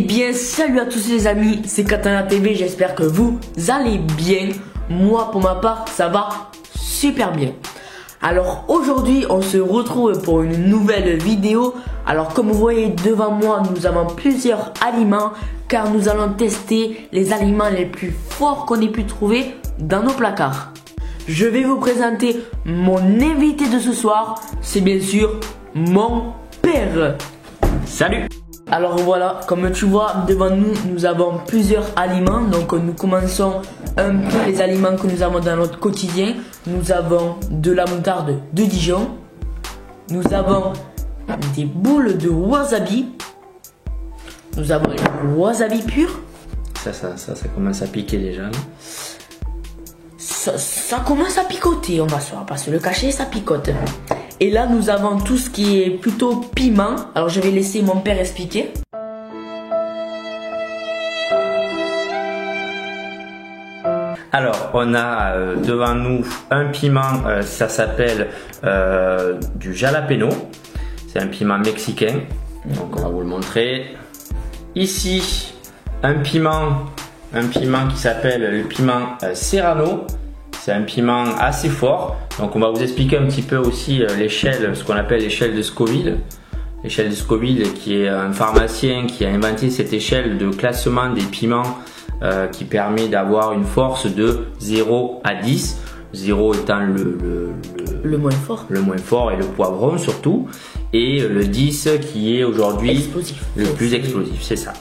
Eh bien, salut à tous les amis, c'est Katana TV, j'espère que vous allez bien. Moi, pour ma part, ça va super bien. Alors aujourd'hui, on se retrouve pour une nouvelle vidéo. Alors comme vous voyez devant moi, nous avons plusieurs aliments, car nous allons tester les aliments les plus forts qu'on ait pu trouver dans nos placards. Je vais vous présenter mon invité de ce soir, c'est bien sûr mon père. Salut! Alors voilà, comme tu vois devant nous, nous avons plusieurs aliments. Donc nous commençons un peu les aliments que nous avons dans notre quotidien. Nous avons de la moutarde de Dijon. Nous avons des boules de wasabi. Nous avons le wasabi pur. Ça commence à piquer déjà. Non? Ça commence à picoter, on va pas se le cacher, ça picote. Et là nous avons tout ce qui est plutôt piment. Alors je vais laisser mon père expliquer. Alors on a devant nous un piment, ça s'appelle du jalapeno. C'est un piment mexicain. Donc on va vous le montrer. Ici un piment qui s'appelle le piment serrano. C'est un piment assez fort. Donc on va vous expliquer un petit peu aussi l'échelle, ce qu'on appelle l'échelle de Scoville. L'échelle de Scoville qui est un pharmacien qui a inventé cette échelle de classement des piments qui permet d'avoir une force de 0 à 10. 0 étant le moins fort. Le moins fort et le poivron surtout. Et le 10 qui est aujourd'hui le plus explosif, c'est ça.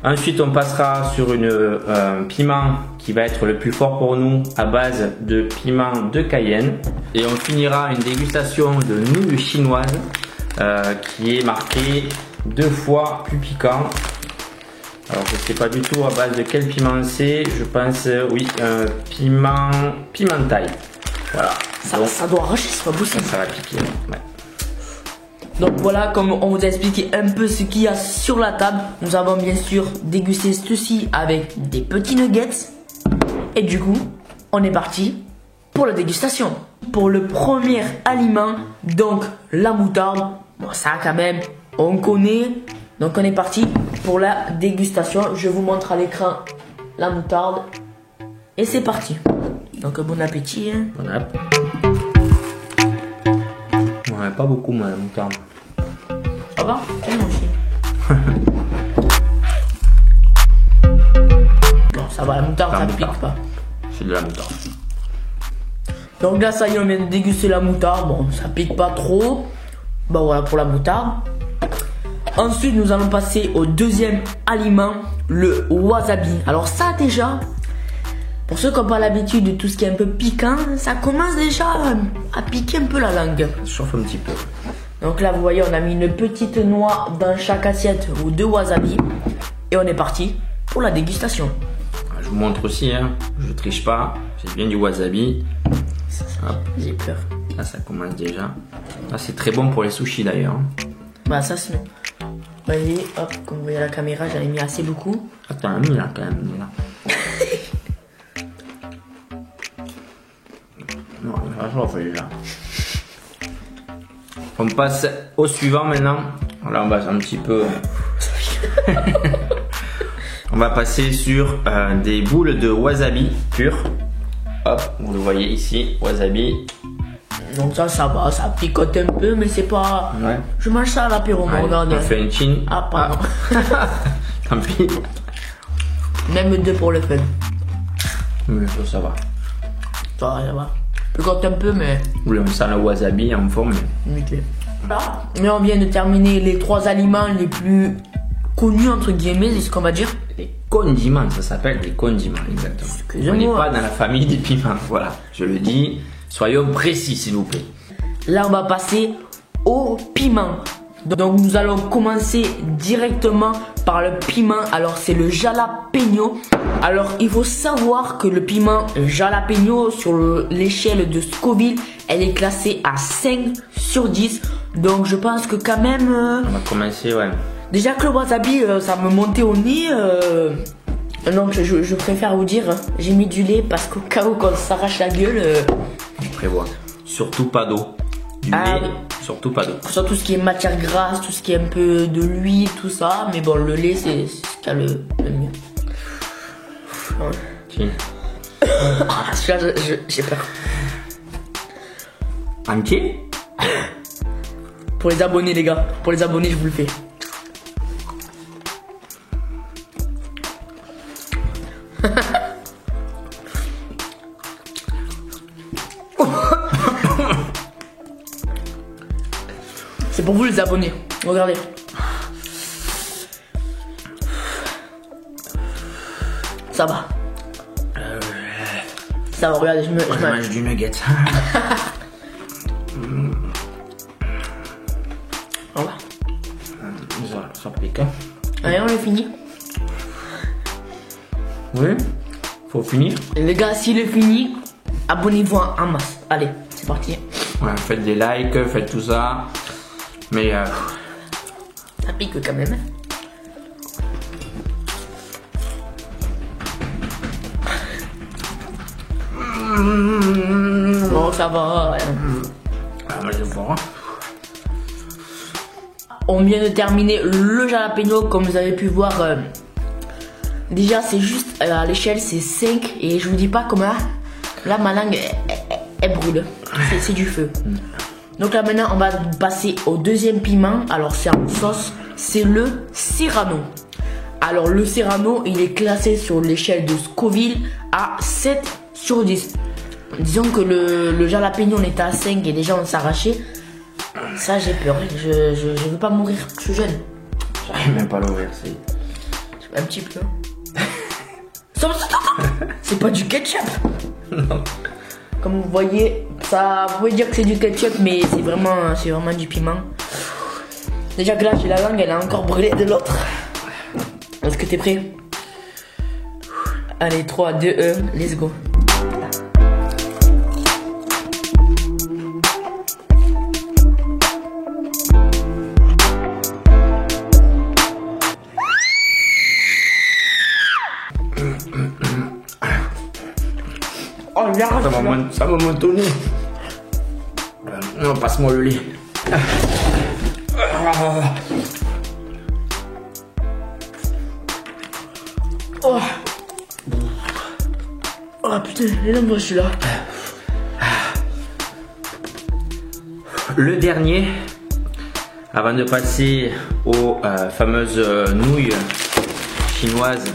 Ensuite, on passera sur un piment qui va être le plus fort pour nous à base de piment de Cayenne. Et on finira une dégustation de nouilles chinoises qui est marquée 2 fois plus piquant. Alors, je ne sais pas du tout à base de quel piment c'est. Je pense, oui, piment thaï. Voilà. Ça doit arracher, c'est pas possible. Ça va piquer, ouais. Donc voilà, comme on vous a expliqué un peu ce qu'il y a sur la table, nous avons bien sûr dégusté ceci avec des petits nuggets. Et du coup, on est parti pour la dégustation. Pour le premier aliment, donc la moutarde, bon ça quand même, on connaît. Donc on est parti pour la dégustation. Je vous montre à l'écran la moutarde. Et c'est parti. Donc bon appétit. Hein. Bon appétit. Ouais, pas beaucoup moi la moutarde. Ça va? Moi aussi. Bon, ça va, la moutarde, ça pique pas. C'est de la moutarde. Donc là, ça y est, on vient de déguster la moutarde. Bon, ça pique pas trop. Bon, voilà pour la moutarde. Ensuite, nous allons passer au deuxième aliment, le wasabi. Alors ça, déjà, pour ceux qui n'ont pas l'habitude de tout ce qui est un peu piquant, ça commence déjà à piquer un peu la langue. Ça chauffe un petit peu. Donc là, vous voyez, on a mis une petite noix dans chaque assiette ou 2 wasabi. Et on est parti pour la dégustation. Je vous montre aussi, hein. Je triche pas. C'est bien du wasabi. J'ai peur. Là, ça commence déjà. Là, c'est très bon pour les sushis d'ailleurs. Bah, ça c'est... Vous voyez, hop, comme vous voyez à la caméra, j'en ai mis assez beaucoup. Ah, t'en as mis là quand même. Là. Non, ça chauffe déjà. On passe au suivant maintenant. Là, on va un petit peu. On va passer sur des boules de wasabi pur. Hop, vous le voyez ici, wasabi. Donc ça va, ça picote un peu, mais c'est pas. Ouais. Je mange ça à l'apéro, regardez. On fait une chin. Ah, pardon. Tant pis. Même 2 pour le fun. Mais ça va. Ça va. Picote un peu, mais. Oui, on sent le wasabi en forme. Mais on vient de terminer les 3 aliments les plus connus, entre guillemets, c'est ce qu'on va dire. Les condiments, ça s'appelle des condiments, exactement. On n'est pas dans la famille des piments, voilà. Je le dis, soyons précis, s'il vous plaît. Là, on va passer au piment. Donc, nous allons commencer directement par le piment. Alors, c'est le jalapeno. Alors, il faut savoir que le piment jalapeno, sur l'échelle de Scoville, elle est classée à 5 sur 10. Donc, je pense que quand même... On va commencer, ouais. Déjà que le wasabi, ça me montait au nez. Donc, je préfère vous dire, j'ai mis du lait parce qu'au cas où quand ça s'arrache la gueule... Je prévois. Surtout pas d'eau. Du lait, Surtout pas d'eau. Sur tout ce qui est matière grasse, tout ce qui est un peu de l'huile, tout ça. Mais bon, le lait, c'est ce qu'il y a le mieux. Ouais. Tiens. Celui-là, j'ai peur. Entier? Pour les abonnés, les gars. Pour les abonnés, je vous le fais. C'est pour vous les abonnés. Regardez. Ça va. Ça va, regardez, je mange du nugget. Voilà. Ça pique. Hein. Allez, on est fini. Oui. Faut finir. Les gars, s'il est fini, abonnez-vous en masse. Allez, c'est parti. Ouais, faites des likes, faites tout ça. Mais Ça pique quand même. Bon, ça va. moi je vais voir. On vient de terminer le jalapeno, comme vous avez pu voir. Déjà, c'est juste à l'échelle, c'est 5. Et je vous dis pas comment. Là, ma langue, elle brûle. C'est du feu. Donc là, maintenant, on va passer au deuxième piment. Alors, c'est en sauce. C'est le Serrano. Alors, le Serrano, il est classé sur l'échelle de Scoville à 7 sur 10. Disons que le jalapeno, on était à 5 et déjà, on s'arrachait. Ça, j'ai peur. Je veux pas mourir. Je suis jeune. J'arrive même pas à l'ouvrir. Un petit peu. C'est pas du ketchup. Non. Comme vous voyez, ça, vous pouvez dire que c'est du ketchup, mais c'est vraiment du piment. Déjà que là, j'ai la langue, elle a encore brûlé de l'autre. Est-ce que t'es prêt? Allez, 3, 2, 1, let's go. Oh, ça va m'entonner. Non, passe-moi le lait. Oh. Oh putain, les lames, je suis là. Le dernier, avant de passer aux fameuses nouilles chinoises,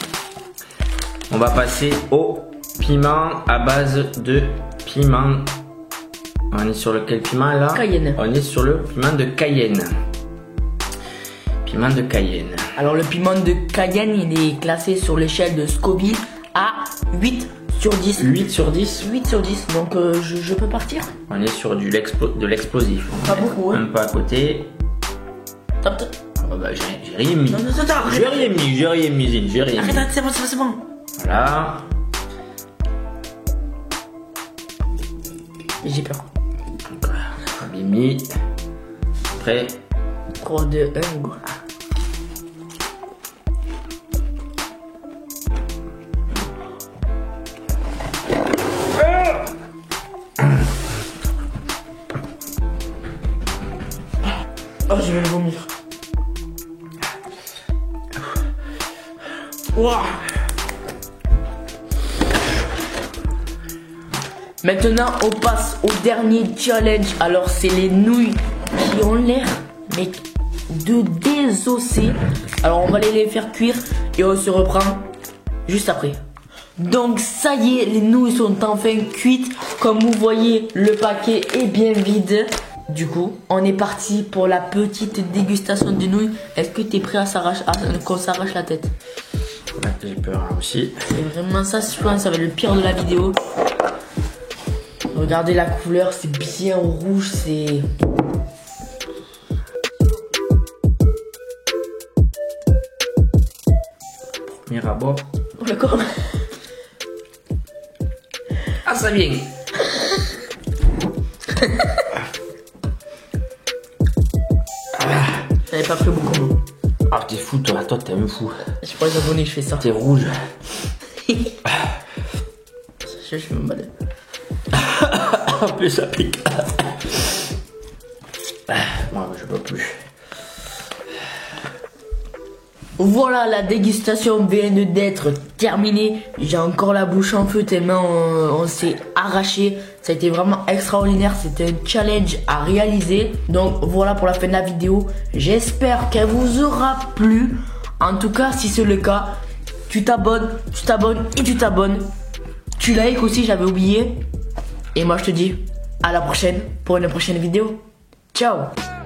on va passer au piment à base de piment. On est sur lequel piment là? Cayenne. On est sur le piment de Cayenne. Piment de Cayenne. Alors le piment de Cayenne, il est classé sur l'échelle de Scoville à 8 sur 10. 8 sur 10. 8 sur 10, donc je peux partir. On est sur de l'explosif. Pas beaucoup, hein. Un peu à côté. Top. Oh, bah, j'ai rien mis. Non, J'ai rien mis, j'ai rien mis, j'ai rien mis. Arrête, c'est bon. Voilà. J'ai peur. Bien mis. Prêt. 3, 2, 1, go. Oh, je vais le vomir. Wow. Maintenant, on passe au dernier challenge. Alors, c'est les nouilles qui ont l'air mais de désosser. Alors, on va les faire cuire et on se reprend juste après. Donc, ça y est, les nouilles sont enfin cuites. Comme vous voyez, le paquet est bien vide. Du coup, on est parti pour la petite dégustation de nouilles. Est-ce que tu es prêt à qu'on s'arrache la tête? Ouais, j'ai peur là aussi. C'est vraiment ça, je pense, ça va être le pire de la vidéo. Regardez la couleur, c'est bien rouge, c'est... Premier abord. Oh, d'accord. Ah, ça vient. J'avais pas pris beaucoup. Ah, t'es fou, toi t'es un fou. Je pourrais abonner, je fais ça. T'es rouge. Je me balade. En plus, ça pique. Moi, je peux plus. Voilà, la dégustation vient d'être terminée. J'ai encore la bouche en feu tellement on s'est arraché. Ça a été vraiment extraordinaire. C'était un challenge à réaliser. Donc voilà pour la fin de la vidéo. J'espère qu'elle vous aura plu. En tout cas, si c'est le cas, tu t'abonnes et tu t'abonnes. Tu likes aussi, j'avais oublié. Et moi je te dis à la prochaine pour une prochaine vidéo. Ciao.